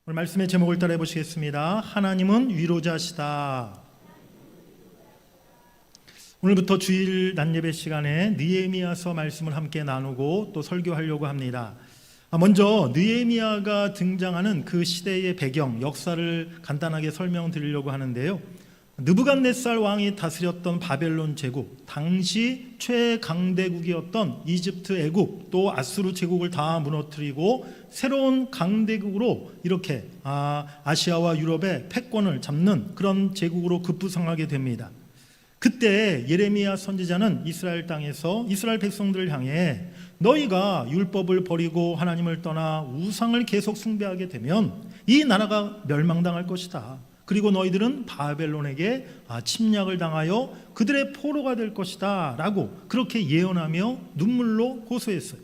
오늘 말씀의 제목을 따라 해보시겠습니다. 하나님은 위로자시다. 오늘부터 주일 낮예배 시간에 느헤미야서 말씀을 함께 나누고 또 설교하려고 합니다. 먼저 느헤미야가 등장하는 그 시대의 배경, 역사를 간단하게 설명드리려고 하는데요. 느부갓네살 왕이 다스렸던 바벨론 제국, 당시 최강대국이었던 이집트, 애국, 또 아수르 제국을 다 무너뜨리고 새로운 강대국으로 이렇게 아시아와 유럽의 패권을 잡는 그런 제국으로 급부상하게 됩니다. 그때 예레미야 선지자는 이스라엘 땅에서 이스라엘 백성들을 향해 너희가 율법을 버리고 하나님을 떠나 우상을 계속 숭배하게 되면 이 나라가 멸망당할 것이다. 그리고 너희들은 바벨론에게 침략을 당하여 그들의 포로가 될 것이다 라고 그렇게 예언하며 눈물로 호소했어요.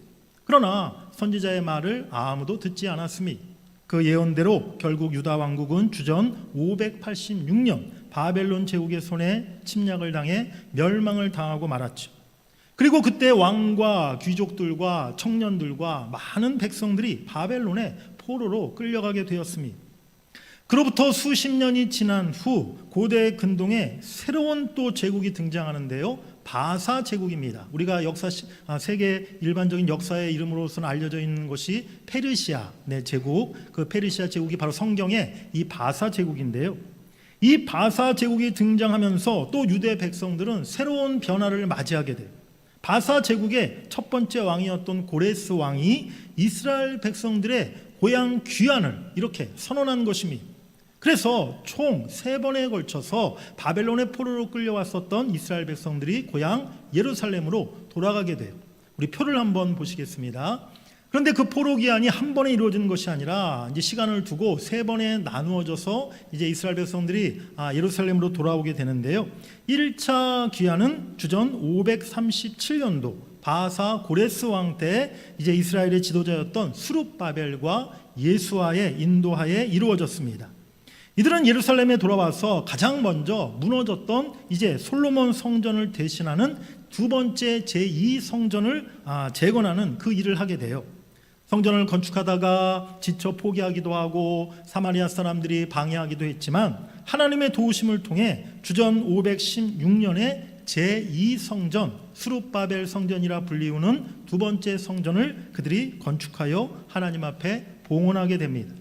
그러나 선지자의 말을 아무도 듣지 않았습니다. 그 예언대로 결국 유다 왕국은 주전 586년 바벨론 제국의 손에 침략을 당해 멸망을 당하고 말았죠. 그리고 그때 왕과 귀족들과 청년들과 많은 백성들이 바벨론의 포로로 끌려가게 되었습니다. 그로부터 수십 년이 지난 후 고대 근동에 새로운 또 제국이 등장하는데요. 바사 제국입니다. 우리가 세계 일반적인 역사의 이름으로서는 알려져 있는 것이 페르시아 제국, 그 페르시아 제국이 바로 성경의 이 바사 제국인데요. 이 바사 제국이 등장하면서 또 유대 백성들은 새로운 변화를 맞이하게 돼요. 바사 제국의 첫 번째 왕이었던 고레스 왕이 이스라엘 백성들의 고향 귀환을 이렇게 선언한 것입니다. 그래서 총 3번에 걸쳐서 바벨론의 포로로 끌려왔었던 이스라엘 백성들이 고향 예루살렘으로 돌아가게 돼요. 우리 표를 한번 보시겠습니다. 그런데 그 포로 귀환이 한 번에 이루어지는 것이 아니라 이제 시간을 두고 3번에 나누어져서 이제 이스라엘 백성들이 예루살렘으로 돌아오게 되는데요. 1차 귀환은 주전 537년도 바사 고레스 왕 때 이제 이스라엘의 지도자였던 수룹바벨과 예수아의 인도하에 이루어졌습니다. 이들은 예루살렘에 돌아와서 가장 먼저 무너졌던 이제 솔로몬 성전을 대신하는 두 번째 제2성전을 재건하는 그 일을 하게 돼요. 성전을 건축하다가 지쳐 포기하기도 하고 사마리아 사람들이 방해하기도 했지만 하나님의 도우심을 통해 주전 516년에 제2성전 수룹바벨 성전이라 불리우는 두 번째 성전을 그들이 건축하여 하나님 앞에 봉헌하게 됩니다.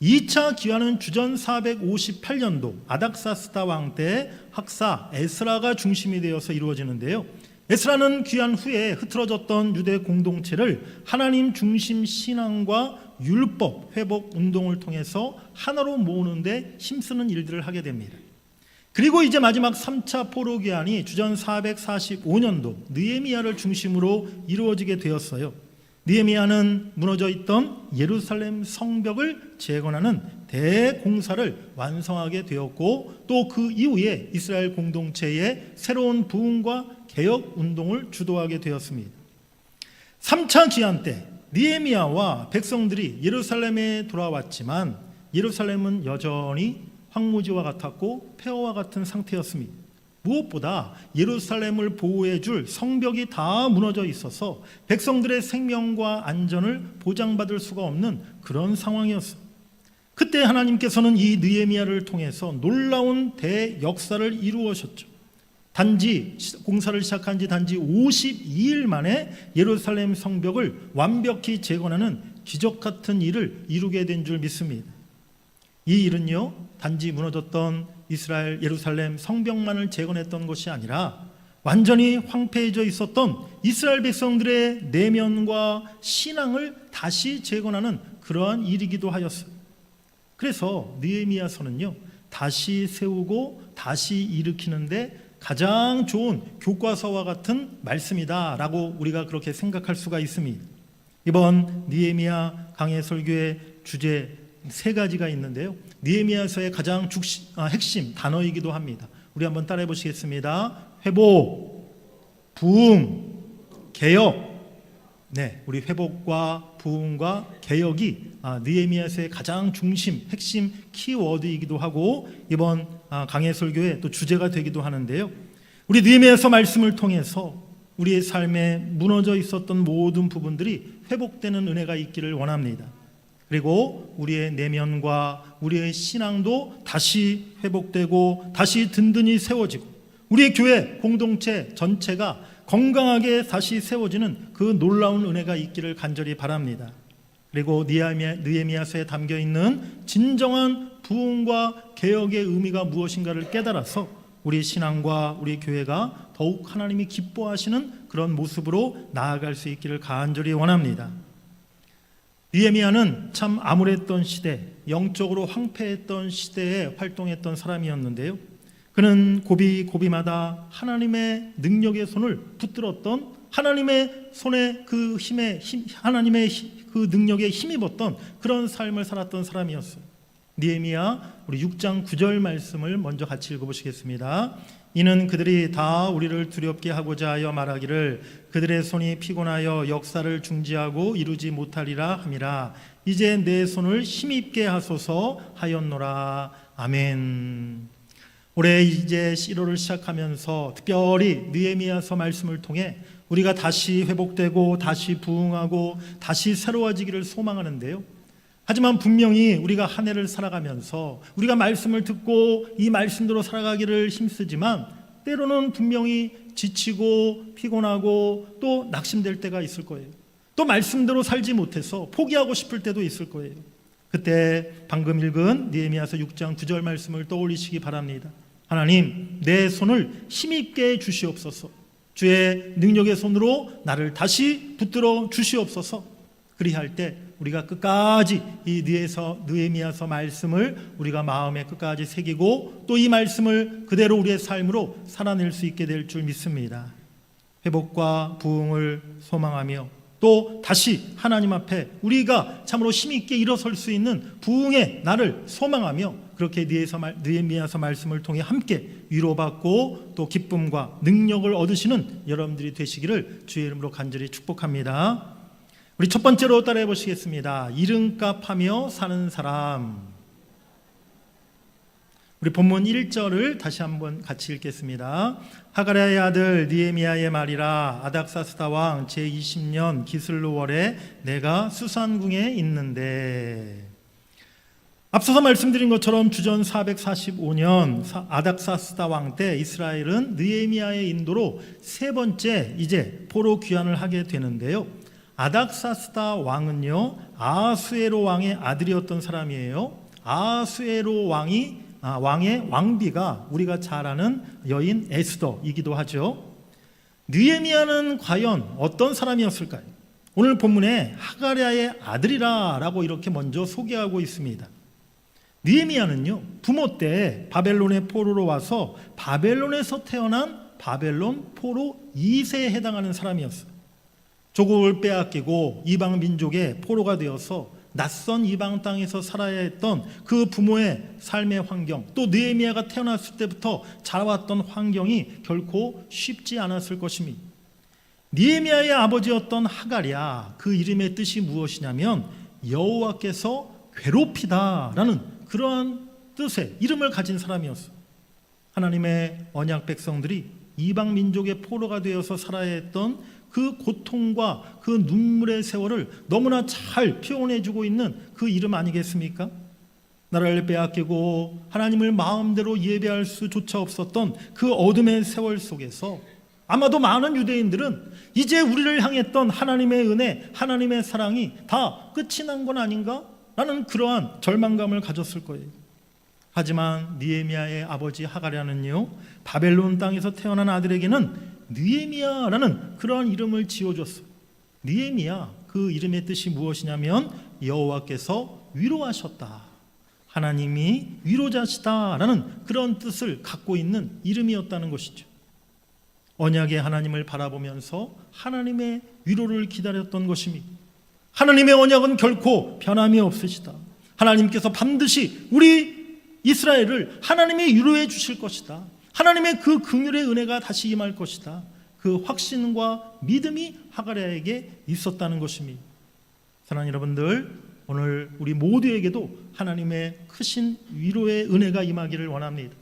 2차 기환은 주전 458년도 아닥사스다 왕 때 학사 에스라가 중심이 되어서 이루어지는데요. 에스라는 귀환 후에 흐트러졌던 유대 공동체를 하나님 중심 신앙과 율법 회복 운동을 통해서 하나로 모으는 데 힘쓰는 일들을 하게 됩니다. 그리고 이제 마지막 3차 포로 귀환이 주전 445년도 느헤미야를 중심으로 이루어지게 되었어요. 느헤미야는 무너져 있던 예루살렘 성벽을 재건하는 대공사를 완성하게 되었고 또 그 이후에 이스라엘 공동체의 새로운 부흥과 개혁 운동을 주도하게 되었습니다. 3차 기한 때 느헤미야와 백성들이 예루살렘에 돌아왔지만 예루살렘은 여전히 황무지와 같았고 폐허와 같은 상태였습니다. 무엇보다 예루살렘을 보호해 줄 성벽이 다 무너져 있어서 백성들의 생명과 안전을 보장받을 수가 없는 그런 상황이었어요. 그때 하나님께서는 이 느헤미야를 통해서 놀라운 대역사를 이루어셨죠. 단지 공사를 시작한 지 단지 52일 만에 예루살렘 성벽을 완벽히 재건하는 기적 같은 일을 이루게 된 줄 믿습니다. 이 일은요, 단지 무너졌던 이스라엘 예루살렘 성벽만을 재건했던 것이 아니라 완전히 황폐해져 있었던 이스라엘 백성들의 내면과 신앙을 다시 재건하는 그러한 일이기도 하였어요. 그래서 느헤미야서는요, 다시 세우고 다시 일으키는데 가장 좋은 교과서와 같은 말씀이다라고 우리가 그렇게 생각할 수가 있습니다. 이번 느헤미야 강해 설교의 주제 3가지가 있는데요. 느헤미야서의 가장 핵심 단어이기도 합니다. 우리 한번 따라해 보시겠습니다. 회복, 부흥, 개혁. 우리 회복과 부흥과 개혁이 느헤미야서의 가장 중심, 핵심 키워드이기도 하고 이번 강해 설교의 또 주제가 되기도 하는데요. 우리 느헤미야서 말씀을 통해서 우리의 삶에 무너져 있었던 모든 부분들이 회복되는 은혜가 있기를 원합니다. 그리고 우리의 내면과 우리의 신앙도 다시 회복되고 다시 든든히 세워지고 우리의 교회 공동체 전체가 건강하게 다시 세워지는 그 놀라운 은혜가 있기를 간절히 바랍니다. 그리고 느헤미야서에 담겨있는 진정한 부흥과 개혁의 의미가 무엇인가를 깨달아서 우리 신앙과 우리 교회가 더욱 하나님이 기뻐하시는 그런 모습으로 나아갈 수 있기를 간절히 원합니다. 느헤미야는 참 암울했던 시대, 영적으로 황폐했던 시대에 활동했던 사람이었는데요. 그는 고비마다 하나님의 능력의 손을 붙들었던 하나님의 손에 그 하나님의 그 능력에 힘입었던 그런 삶을 살았던 사람이었어요. 느헤미야 우리 6장 9절 말씀을 먼저 같이 읽어보시겠습니다. 이는 그들이 다 우리를 두렵게 하고자 하여 말하기를 그들의 손이 피곤하여 역사를 중지하고 이루지 못하리라 함이라. 이제 내 손을 힘입게 하소서 하였노라. 아멘. 올해 이제 1월을 시작하면서 특별히 느헤미야서 말씀을 통해 우리가 다시 회복되고 다시 부흥하고 다시 새로워지기를 소망하는데요. 하지만 분명히 우리가 한 해를 살아가면서 우리가 말씀을 듣고 이 말씀대로 살아가기를 힘쓰지만 때로는 분명히 지치고 피곤하고 또 낙심될 때가 있을 거예요. 또 말씀대로 살지 못해서 포기하고 싶을 때도 있을 거예요. 그때 방금 읽은 느헤미야서 6장 9절 말씀을 떠올리시기 바랍니다. 하나님, 내 손을 힘있게 해 주시옵소서. 주의 능력의 손으로 나를 다시 붙들어 주시옵소서. 그리할 때 우리가 끝까지 이 느헤미야서 말씀을 우리가 마음에 끝까지 새기고 또 이 말씀을 그대로 우리의 삶으로 살아낼 수 있게 될 줄 믿습니다. 회복과 부흥을 소망하며 또 다시 하나님 앞에 우리가 참으로 힘있게 일어설 수 있는 부흥의 날을 소망하며 그렇게 느헤미야서 말씀을 통해 함께 위로받고 또 기쁨과 능력을 얻으시는 여러분들이 되시기를 주의 이름으로 간절히 축복합니다. 우리 첫 번째로 따라해 보시겠습니다. 이름값하며 사는 사람. 우리 본문 1절을 다시 한번 같이 읽겠습니다. 하가랴의 아들 느헤미야의 말이라. 아닥사스다 왕 제20년 기슬로월에 내가 수산궁에 있는데. 앞서서 말씀드린 것처럼 주전 445년 아닥사스다 왕 때 이스라엘은 느헤미야의 인도로 세 번째 이제 포로 귀환을 하게 되는데요. 아닥사스다 왕은요 아하수에로 왕의 아들이었던 사람이에요. 아하수에로 왕의 왕비가 우리가 잘 아는 여인 에스더이기도 하죠. 느헤미야는 과연 어떤 사람이었을까요? 오늘 본문에 하가랴의 아들이라고 이렇게 먼저 소개하고 있습니다. 느헤미야는요 부모 때 바벨론의 포로로 와서 바벨론에서 태어난 바벨론 포로 2세에 해당하는 사람이었어요. 조국을 빼앗기고 이방 민족의 포로가 되어서 낯선 이방 땅에서 살아야 했던 그 부모의 삶의 환경, 또 느헤미야가 태어났을 때부터 자라왔던 환경이 결코 쉽지 않았을 것입니다. 느헤미야의 아버지였던 하가랴, 그 이름의 뜻이 무엇이냐면 여호와께서 괴롭히다라는 그러한 뜻의 이름을 가진 사람이었어요. 하나님의 언약 백성들이 이방 민족의 포로가 되어서 살아야 했던 그 고통과 그 눈물의 세월을 너무나 잘 표현해주고 있는 그 이름 아니겠습니까? 나라를 빼앗기고 하나님을 마음대로 예배할 수조차 없었던 그 어둠의 세월 속에서 아마도 많은 유대인들은 이제 우리를 향했던 하나님의 은혜, 하나님의 사랑이 다 끝이 난 건 아닌가? 라는 그러한 절망감을 가졌을 거예요. 하지만 느헤미야의 아버지 하가랴는요 바벨론 땅에서 태어난 아들에게는 느헤미야라는 그러한 이름을 지어줬어요. 느헤미야, 그 이름의 뜻이 무엇이냐면 여호와께서 위로하셨다, 하나님이 위로자시다라는 그런 뜻을 갖고 있는 이름이었다는 것이죠. 언약의 하나님을 바라보면서 하나님의 위로를 기다렸던 것입니다. 하나님의 언약은 결코 변함이 없으시다. 하나님께서 반드시 우리 이스라엘을 하나님이 위로해 주실 것이다. 하나님의 그 긍휼의 은혜가 다시 임할 것이다. 그 확신과 믿음이 하가랴에게 있었다는 것입니다. 사랑하는 여러분들, 오늘 우리 모두에게도 하나님의 크신 위로의 은혜가 임하기를 원합니다.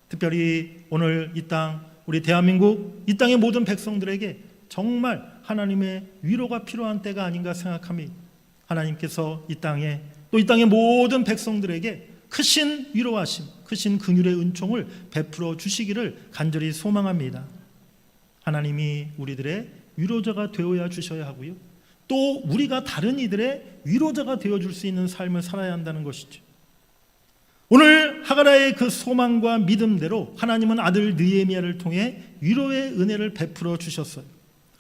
특별히 오늘 이 땅, 우리 대한민국 이 땅의 모든 백성들에게 정말 하나님의 위로가 필요한 때가 아닌가 생각합니다. 하나님께서 이 땅에 또 이 땅의 모든 백성들에게 크신 위로하심, 크신 긍휼의 은총을 베풀어 주시기를 간절히 소망합니다. 하나님이 우리들의 위로자가 되어야 주셔야 하고요, 또 우리가 다른 이들의 위로자가 되어줄 수 있는 삶을 살아야 한다는 것이죠. 오늘 하가라의 그 소망과 믿음대로 하나님은 아들 느헤미야를 통해 위로의 은혜를 베풀어 주셨어요.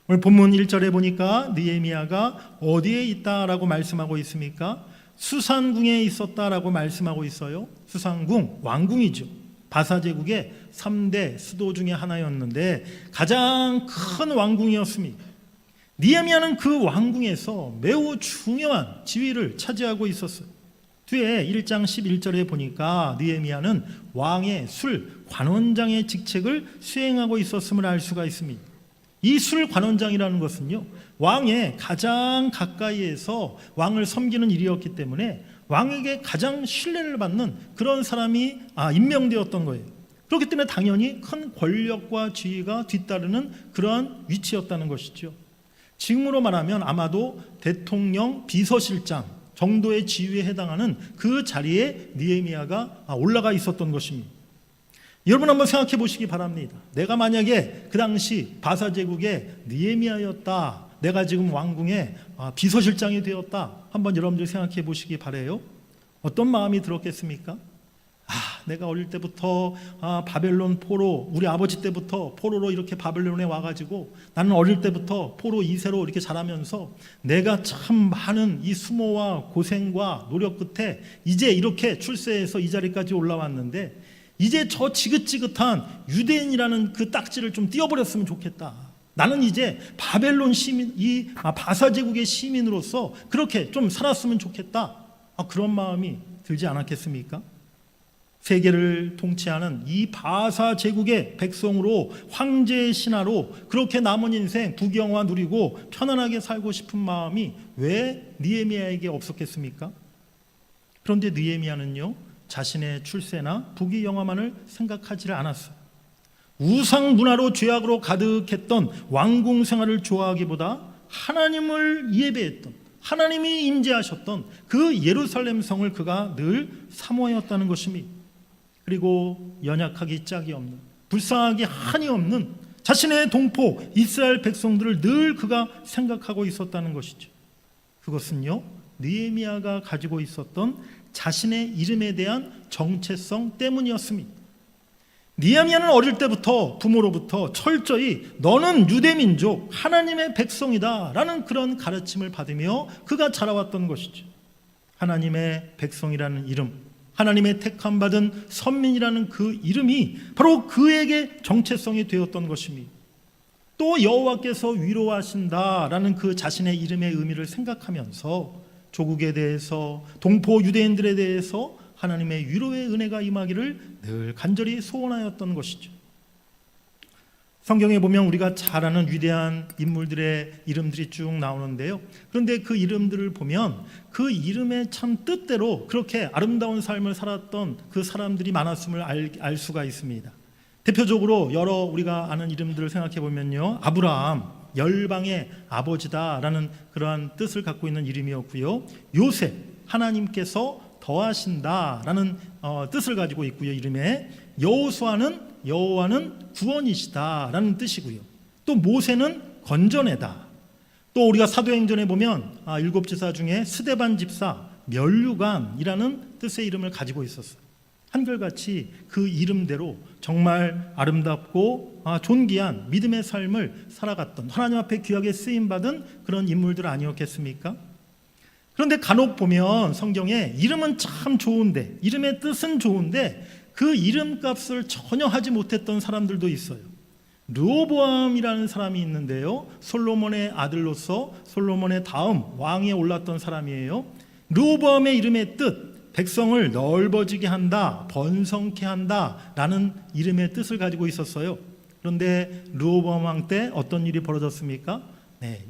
오늘 본문 1절에 보니까 느헤미야가 어디에 있다라고 말씀하고 있습니까? 수산궁에 있었다라고 말씀하고 있어요. 수산궁, 왕궁이죠. 바사제국의 3대 수도 중에 하나였는데 가장 큰 왕궁이었습니다. 느헤미야는 그 왕궁에서 매우 중요한 지위를 차지하고 있었어요. 뒤에 1장 11절에 보니까 느헤미야는 왕의 술 관원장의 직책을 수행하고 있었음을 알 수가 있습니다. 이 술 관원장이라는 것은요, 왕의 가장 가까이에서 왕을 섬기는 일이었기 때문에 왕에게 가장 신뢰를 받는 그런 사람이 임명되었던 거예요. 그렇기 때문에 당연히 큰 권력과 지위가 뒤따르는 그러한 위치였다는 것이죠. 지금으로 말하면 아마도 대통령 비서실장 정도의 지위에 해당하는 그 자리에 느헤미야가 올라가 있었던 것입니다. 여러분 한번 생각해 보시기 바랍니다. 내가 만약에 그 당시 바사제국의 느헤미야였다, 내가 지금 왕궁의 비서실장이 되었다, 한번 여러분들 생각해 보시기 바라요. 어떤 마음이 들었겠습니까? 내가 어릴 때부터 바벨론 포로, 우리 아버지 때부터 포로로 이렇게 바벨론에 와가지고 나는 어릴 때부터 포로 2세로 이렇게 자라면서 내가 참 많은 이 수모와 고생과 노력 끝에 이제 이렇게 출세해서 이 자리까지 올라왔는데 이제 저 지긋지긋한 유대인이라는 그 딱지를 좀 띄워버렸으면 좋겠다. 나는 이제 바벨론 시민, 이 바사제국의 시민으로서 그렇게 좀 살았으면 좋겠다. 그런 마음이 들지 않았겠습니까? 세계를 통치하는 이 바사 제국의 백성으로, 황제의 신하로 그렇게 남은 인생 부경화 누리고 편안하게 살고 싶은 마음이 왜 느헤미야에게 없었겠습니까? 그런데 느헤미야는요, 자신의 출세나 부귀영화만을 생각하지를 않았어요. 우상 문화로 죄악으로 가득했던 왕궁 생활을 좋아하기보다 하나님을 예배했던, 하나님이 임재하셨던 그 예루살렘 성을 그가 늘 사모하였다는 것입니다. 그리고 연약하기 짝이 없는, 불쌍하기 한이 없는 자신의 동포 이스라엘 백성들을 늘 그가 생각하고 있었다는 것이죠. 그것은요, 느헤미야가 가지고 있었던 자신의 이름에 대한 정체성 때문이었습니다. 느헤미야는 어릴 때부터 부모로부터 철저히 너는 유대민족 하나님의 백성이다 라는 그런 가르침을 받으며 그가 자라왔던 것이죠. 하나님의 백성이라는 이름, 하나님의 택함받은 선민이라는 그 이름이 바로 그에게 정체성이 되었던 것입니다. 또 여호와께서 위로하신다라는 그 자신의 이름의 의미를 생각하면서 조국에 대해서, 동포 유대인들에 대해서 하나님의 위로의 은혜가 임하기를 늘 간절히 소원하였던 것이죠. 성경에 보면 우리가 잘 아는 위대한 인물들의 이름들이 쭉 나오는데요, 그런데 그 이름들을 보면 그 이름의 참 뜻대로 그렇게 아름다운 삶을 살았던 그 사람들이 많았음을 알 수가 있습니다. 대표적으로 여러 우리가 아는 이름들을 생각해 보면요, 아브라함, 열방의 아버지다라는 그러한 뜻을 갖고 있는 이름이었고요, 요셉, 하나님께서 더하신다라는 뜻을 가지고 있고요, 이름에 여호수아는 여호와는 구원이시다라는 뜻이고요, 또 모세는 건져내다. 또 우리가 사도행전에 보면 7지사 중에 스데반 집사 면류관이라는 뜻의 이름을 가지고 있었어요. 한결같이 그 이름대로 정말 아름답고 존귀한 믿음의 삶을 살아갔던, 하나님 앞에 귀하게 쓰임받은 그런 인물들 아니었겠습니까? 그런데 간혹 보면 성경에 이름은 참 좋은데, 이름의 뜻은 좋은데 그 이름값을 전혀 하지 못했던 사람들도 있어요. 르호보암이라는 사람이 있는데요, 솔로몬의 아들로서 솔로몬의 다음 왕에 올랐던 사람이에요. 르호보암의 이름의 뜻, 백성을 넓어지게 한다, 번성케 한다 라는 이름의 뜻을 가지고 있었어요. 그런데 르호보암 왕 때 어떤 일이 벌어졌습니까?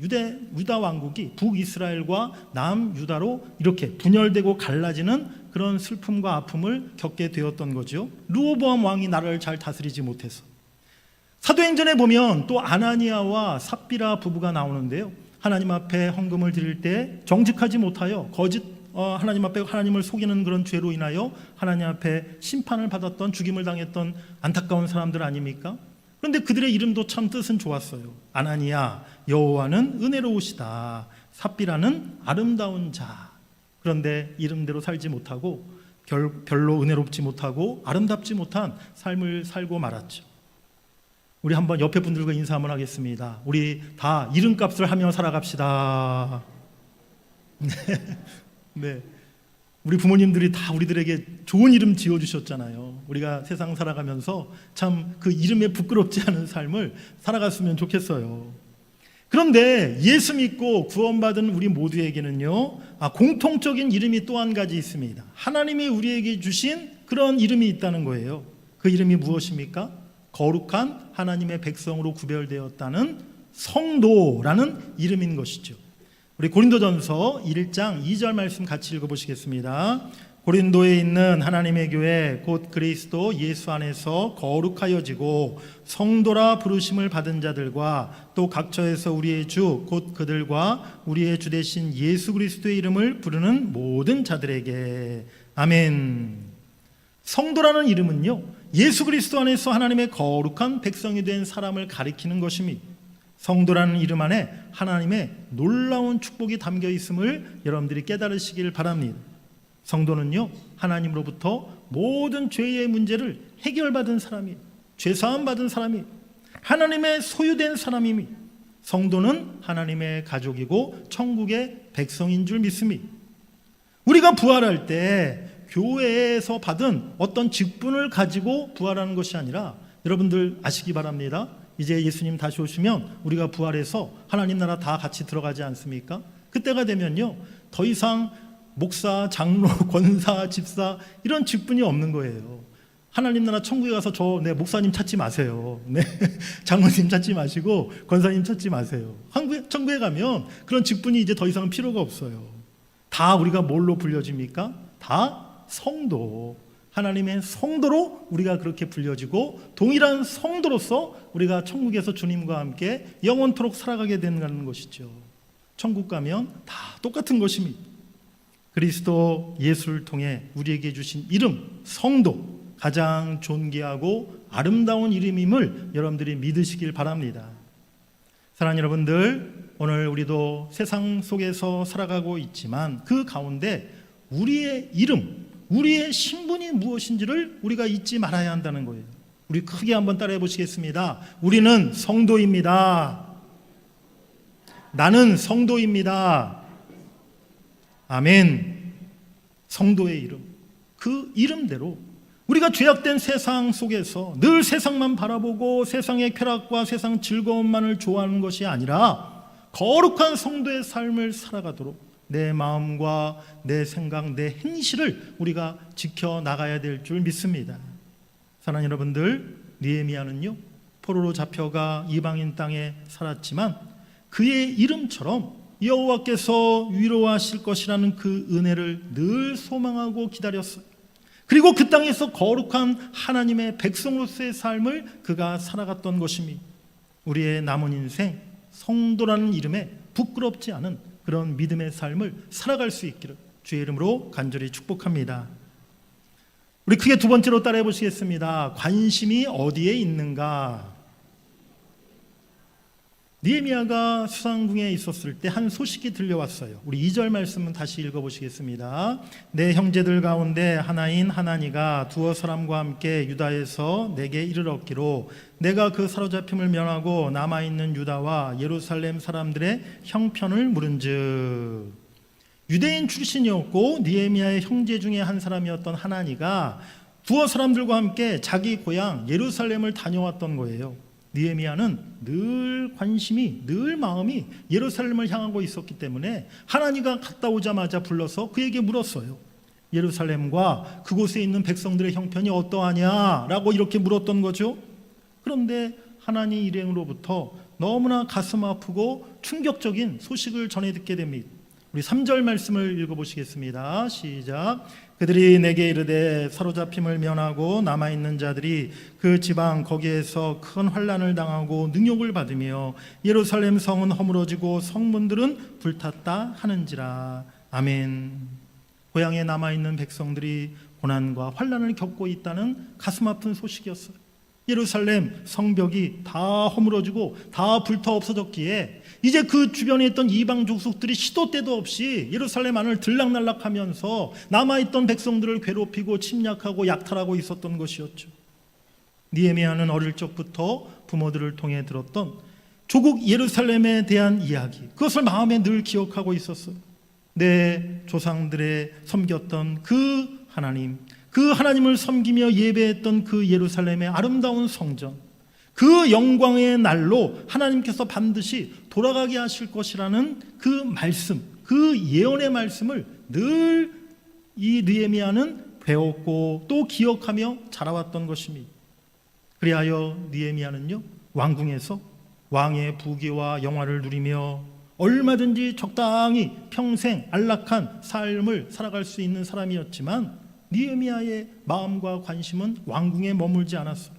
유다 왕국이 북이스라엘과 남유다로 이렇게 분열되고 갈라지는 그런 슬픔과 아픔을 겪게 되었던 거죠. 르호보암 왕이 나라를 잘 다스리지 못해서. 사도행전에 보면 또 아나니아와 삽비라 부부가 나오는데요, 하나님 앞에 헌금을 드릴 때 정직하지 못하여 거짓 하나님 앞에 하나님을 속이는 그런 죄로 인하여 하나님 앞에 심판을 받았던, 죽임을 당했던 안타까운 사람들 아닙니까? 그런데 그들의 이름도 참 뜻은 좋았어요. 아나니야, 여호와는 은혜로우시다. 삽비라는 아름다운 자. 그런데 이름대로 살지 못하고 별로 은혜롭지 못하고 아름답지 못한 삶을 살고 말았죠. 우리 한번 옆에 분들과 인사 한번 하겠습니다. 우리 다 이름값을 하며 살아갑시다. 네. 우리 부모님들이 다 우리들에게 좋은 이름 지어주셨잖아요. 우리가 세상 살아가면서 참 그 이름에 부끄럽지 않은 삶을 살아갔으면 좋겠어요. 그런데 예수 믿고 구원받은 우리 모두에게는요, 공통적인 이름이 또 한 가지 있습니다. 하나님이 우리에게 주신 그런 이름이 있다는 거예요. 그 이름이 무엇입니까? 거룩한 하나님의 백성으로 구별되었다는 성도라는 이름인 것이죠. 우리 고린도전서 1장 2절 말씀 같이 읽어보시겠습니다. 고린도에 있는 하나님의 교회 곧 그리스도 예수 안에서 거룩하여지고 성도라 부르심을 받은 자들과 또 각처에서 우리의 주 곧 그들과 우리의 주 되신 예수 그리스도의 이름을 부르는 모든 자들에게 아멘. 성도라는 이름은요, 예수 그리스도 안에서 하나님의 거룩한 백성이 된 사람을 가리키는 것입니다. 성도라는 이름 안에 하나님의 놀라운 축복이 담겨 있음을 여러분들이 깨달으시길 바랍니다. 성도는요, 하나님으로부터 모든 죄의 문제를 해결받은 사람이, 죄사함 받은 사람이, 하나님의 소유된 사람이니, 성도는 하나님의 가족이고 천국의 백성인 줄 믿습니다. 우리가 부활할 때 교회에서 받은 어떤 직분을 가지고 부활하는 것이 아니라, 여러분들 아시기 바랍니다. 이제 예수님 다시 오시면 우리가 부활해서 하나님 나라 다 같이 들어가지 않습니까? 그때가 되면요, 더 이상 목사, 장로, 권사, 집사 이런 직분이 없는 거예요. 하나님 나라 천국에 가서 목사님 찾지 마세요. 네, 장로님 찾지 마시고 권사님 찾지 마세요. 천국에 가면 그런 직분이 이제 더 이상 필요가 없어요. 다 우리가 뭘로 불려집니까? 다 성도, 하나님의 성도로 우리가 그렇게 불려지고 동일한 성도로서 우리가 천국에서 주님과 함께 영원토록 살아가게 되는 것이죠. 천국 가면 다 똑같은 것입니다. 그리스도 예수를 통해 우리에게 주신 이름, 성도, 가장 존귀하고 아름다운 이름임을 여러분들이 믿으시길 바랍니다. 사랑하는 여러분들, 오늘 우리도 세상 속에서 살아가고 있지만 그 가운데 우리의 이름, 우리의 신분이 무엇인지를 우리가 잊지 말아야 한다는 거예요. 우리 크게 한번 따라해 보시겠습니다. 우리는 성도입니다. 나는 성도입니다. 아멘. 성도의 이름, 그 이름대로 우리가 죄악된 세상 속에서 늘 세상만 바라보고 세상의 쾌락과 세상 즐거움만을 좋아하는 것이 아니라 거룩한 성도의 삶을 살아가도록 내 마음과 내 생각, 내 행실을 우리가 지켜나가야 될 줄 믿습니다. 사랑하는 여러분들, 느헤미야는요, 포로로 잡혀가 이방인 땅에 살았지만 그의 이름처럼 여호와께서 위로하실 것이라는 그 은혜를 늘 소망하고 기다렸어요. 그리고 그 땅에서 거룩한 하나님의 백성으로서의 삶을 그가 살아갔던 것입니다. 우리의 남은 인생, 성도라는 이름에 부끄럽지 않은 그런 믿음의 삶을 살아갈 수 있기를 주의 이름으로 간절히 축복합니다. 우리 크게 두 번째로 따라해 보시겠습니다. 관심이 어디에 있는가? 느헤미야가 수상궁에 있었을 때 한 소식이 들려왔어요. 우리 2절 말씀은 다시 읽어보시겠습니다. 내 형제들 가운데 하나인 하나니가 두어 사람과 함께 유다에서 내게 이르렀기로 내가 그 사로잡힘을 면하고 남아있는 유다와 예루살렘 사람들의 형편을 물은즉, 유대인 출신이었고 느헤미야의 형제 중에 한 사람이었던 하나니가 두어 사람들과 함께 자기 고향 예루살렘을 다녀왔던 거예요. 느헤미야는 늘 관심이, 늘 마음이 예루살렘을 향하고 있었기 때문에 하나니가 갔다 오자마자 불러서 그에게 물었어요. 예루살렘과 그곳에 있는 백성들의 형편이 어떠하냐라고 이렇게 물었던 거죠. 그런데 하나니 일행으로부터 너무나 가슴 아프고 충격적인 소식을 전해 듣게 됩니다. 우리 3절 말씀을 읽어보시겠습니다. 시작. 그들이 내게 이르되 사로잡힘을 면하고 남아있는 자들이 그 지방 거기에서 큰 환난을 당하고 능욕을 받으며 예루살렘 성은 허물어지고 성문들은 불탔다 하는지라. 아멘. 고향에 남아있는 백성들이 고난과 환난을 겪고 있다는 가슴 아픈 소식이었어요. 예루살렘 성벽이 다 허물어지고 다 불타 없어졌기에 이제 그 주변에 있던 이방 족속들이 시도 때도 없이 예루살렘 안을 들락날락하면서 남아있던 백성들을 괴롭히고 침략하고 약탈하고 있었던 것이었죠. 느헤미야는 어릴 적부터 부모들을 통해 들었던 조국 예루살렘에 대한 이야기, 그것을 마음에 늘 기억하고 있었어요. 내 조상들의 섬겼던 그 하나님, 그 하나님을 섬기며 예배했던 그 예루살렘의 아름다운 성전, 그 영광의 날로 하나님께서 반드시 돌아가게 하실 것이라는 그 말씀, 그 예언의 말씀을 늘 이 느헤미야는 배웠고 또 기억하며 자라왔던 것입니다. 그리하여 느헤미야는요, 왕궁에서 왕의 부귀와 영화를 누리며 얼마든지 적당히 평생 안락한 삶을 살아갈 수 있는 사람이었지만 느헤미야의 마음과 관심은 왕궁에 머물지 않았어요.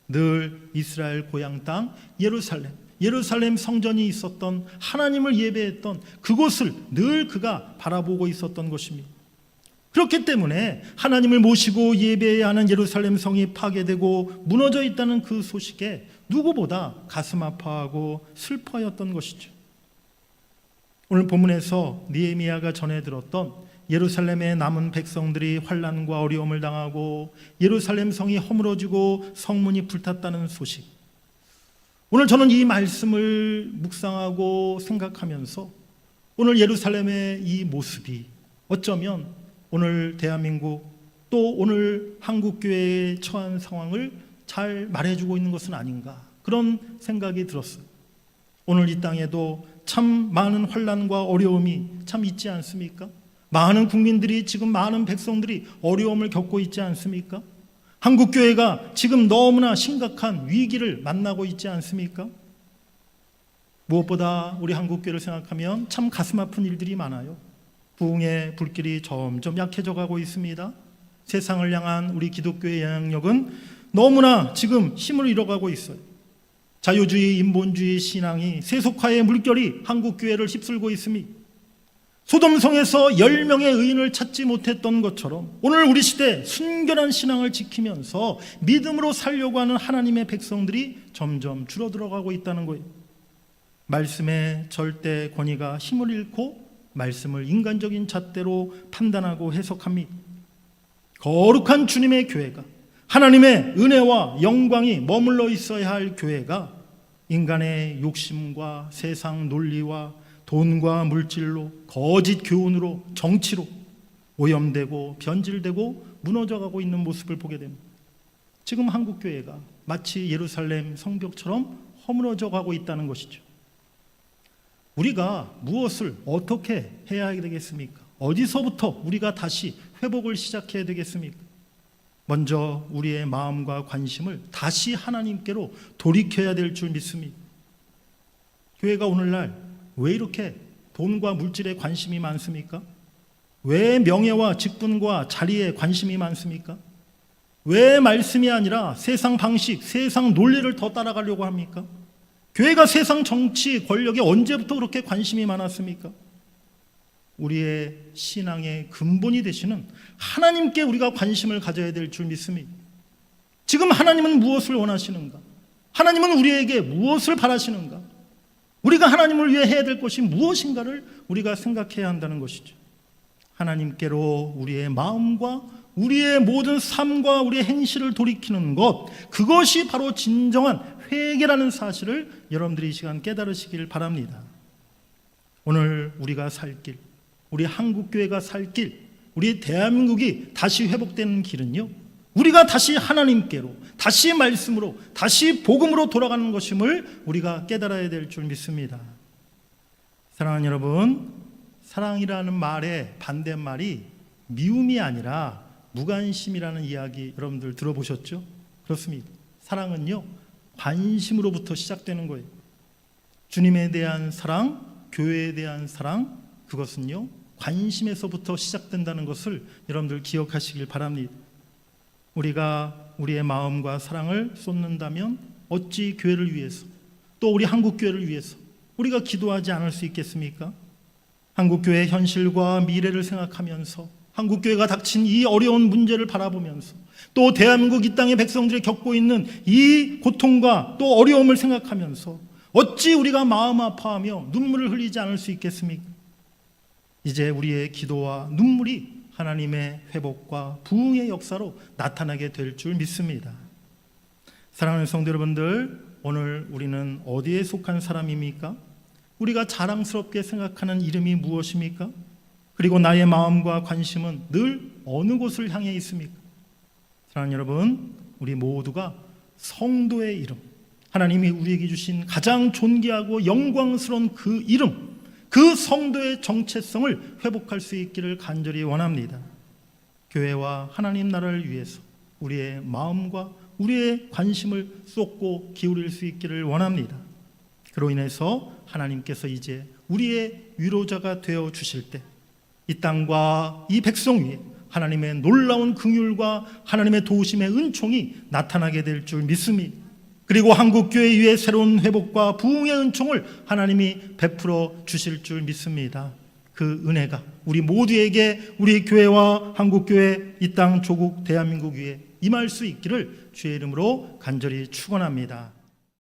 늘 이스라엘 고향 땅 예루살렘 성전이 있었던, 하나님을 예배했던 그곳을 늘 그가 바라보고 있었던 것입니다. 그렇기 때문에 하나님을 모시고 예배해야 하는 예루살렘 성이 파괴되고 무너져 있다는 그 소식에 누구보다 가슴 아파하고 슬퍼했던 것이죠. 오늘 본문에서 느헤미야가 전해 들었던 예루살렘의 남은 백성들이 환난과 어려움을 당하고 예루살렘 성이 허물어지고 성문이 불탔다는 소식, 오늘 저는 이 말씀을 묵상하고 생각하면서 오늘 예루살렘의 이 모습이 어쩌면 오늘 대한민국 또 오늘 한국교회의 처한 상황을 잘 말해주고 있는 것은 아닌가, 그런 생각이 들었어요. 오늘 이 땅에도 참 많은 환난과 어려움이 참 있지 않습니까? 많은 국민들이, 지금 많은 백성들이 어려움을 겪고 있지 않습니까? 한국교회가 지금 너무나 심각한 위기를 만나고 있지 않습니까? 무엇보다 우리 한국교회를 생각하면 참 가슴 아픈 일들이 많아요. 부흥의 불길이 점점 약해져 가고 있습니다. 세상을 향한 우리 기독교의 영향력은 너무나 지금 힘을 잃어가고 있어요. 자유주의, 인본주의 신앙이 세속화의 물결이 한국교회를 휩쓸고 있습니다. 소돔성에서 10명의 의인을 찾지 못했던 것처럼 오늘 우리 시대 순결한 신앙을 지키면서 믿음으로 살려고 하는 하나님의 백성들이 점점 줄어들어가고 있다는 거예요. 말씀의 절대 권위가 힘을 잃고 말씀을 인간적인 잣대로 판단하고 해석합니다. 거룩한 주님의 교회가, 하나님의 은혜와 영광이 머물러 있어야 할 교회가 인간의 욕심과 세상 논리와 돈과 물질로, 거짓 교훈으로, 정치로 오염되고 변질되고 무너져가고 있는 모습을 보게 됩니다. 지금 한국교회가 마치 예루살렘 성벽처럼 허물어져 가고 있다는 것이죠. 우리가 무엇을 어떻게 해야 되겠습니까? 어디서부터 우리가 다시 회복을 시작해야 되겠습니까? 먼저 우리의 마음과 관심을 다시 하나님께로 돌이켜야 될 줄 믿습니다. 교회가 오늘날 왜 이렇게 돈과 물질에 관심이 많습니까? 왜 명예와 직분과 자리에 관심이 많습니까? 왜 말씀이 아니라 세상 방식, 세상 논리를 더 따라가려고 합니까? 교회가 세상 정치, 권력에 언제부터 그렇게 관심이 많았습니까? 우리의 신앙의 근본이 되시는 하나님께 우리가 관심을 가져야 될 줄 믿습니다. 지금 하나님은 무엇을 원하시는가? 하나님은 우리에게 무엇을 바라시는가? 우리가 하나님을 위해 해야 될 것이 무엇인가를 우리가 생각해야 한다는 것이죠. 하나님께로 우리의 마음과 우리의 모든 삶과 우리의 행실을 돌이키는 것, 그것이 바로 진정한 회개라는 사실을 여러분들이 이 시간 깨달으시길 바랍니다. 오늘 우리가 살 길, 우리 한국교회가 살 길, 우리 대한민국이 다시 회복되는 길은요, 우리가 다시 하나님께로, 다시 말씀으로, 다시 복음으로 돌아가는 것임을 우리가 깨달아야 될 줄 믿습니다. 사랑하는 여러분, 사랑이라는 말의 반대말이 미움이 아니라 무관심이라는 이야기 여러분들 들어보셨죠? 그렇습니다. 사랑은요, 관심으로부터 시작되는 거예요. 주님에 대한 사랑, 교회에 대한 사랑, 그것은요, 관심에서부터 시작된다는 것을 여러분들 기억하시길 바랍니다. 우리가 우리의 마음과 사랑을 쏟는다면 어찌 교회를 위해서, 또 우리 한국교회를 위해서 우리가 기도하지 않을 수 있겠습니까? 한국교회의 현실과 미래를 생각하면서, 한국교회가 닥친 이 어려운 문제를 바라보면서, 또 대한민국 이 땅의 백성들이 겪고 있는 이 고통과 또 어려움을 생각하면서 어찌 우리가 마음 아파하며 눈물을 흘리지 않을 수 있겠습니까? 이제 우리의 기도와 눈물이 하나님의 회복과 부흥의 역사로 나타나게 될 줄 믿습니다. 사랑하는 성도 여러분들, 오늘 우리는 어디에 속한 사람입니까? 우리가 자랑스럽게 생각하는 이름이 무엇입니까? 그리고 나의 마음과 관심은 늘 어느 곳을 향해 있습니까? 사랑하는 여러분, 우리 모두가 성도의 이름, 하나님이 우리에게 주신 가장 존귀하고 영광스러운 그 이름, 그 성도의 정체성을 회복할 수 있기를 간절히 원합니다. 교회와 하나님 나라를 위해서 우리의 마음과 우리의 관심을 쏟고 기울일 수 있기를 원합니다. 그로 인해서 하나님께서 이제 우리의 위로자가 되어 주실 때 이 땅과 이 백성 위에 하나님의 놀라운 긍휼과 하나님의 도우심의 은총이 나타나게 될 줄 믿습니다. 그리고 한국교회 위에 새로운 회복과 부흥의 은총을 하나님이 베풀어 주실 줄 믿습니다. 그 은혜가 우리 모두에게, 우리 교회와 한국교회, 이 땅 조국 대한민국 위에 임할 수 있기를 주의 이름으로 간절히 축원합니다.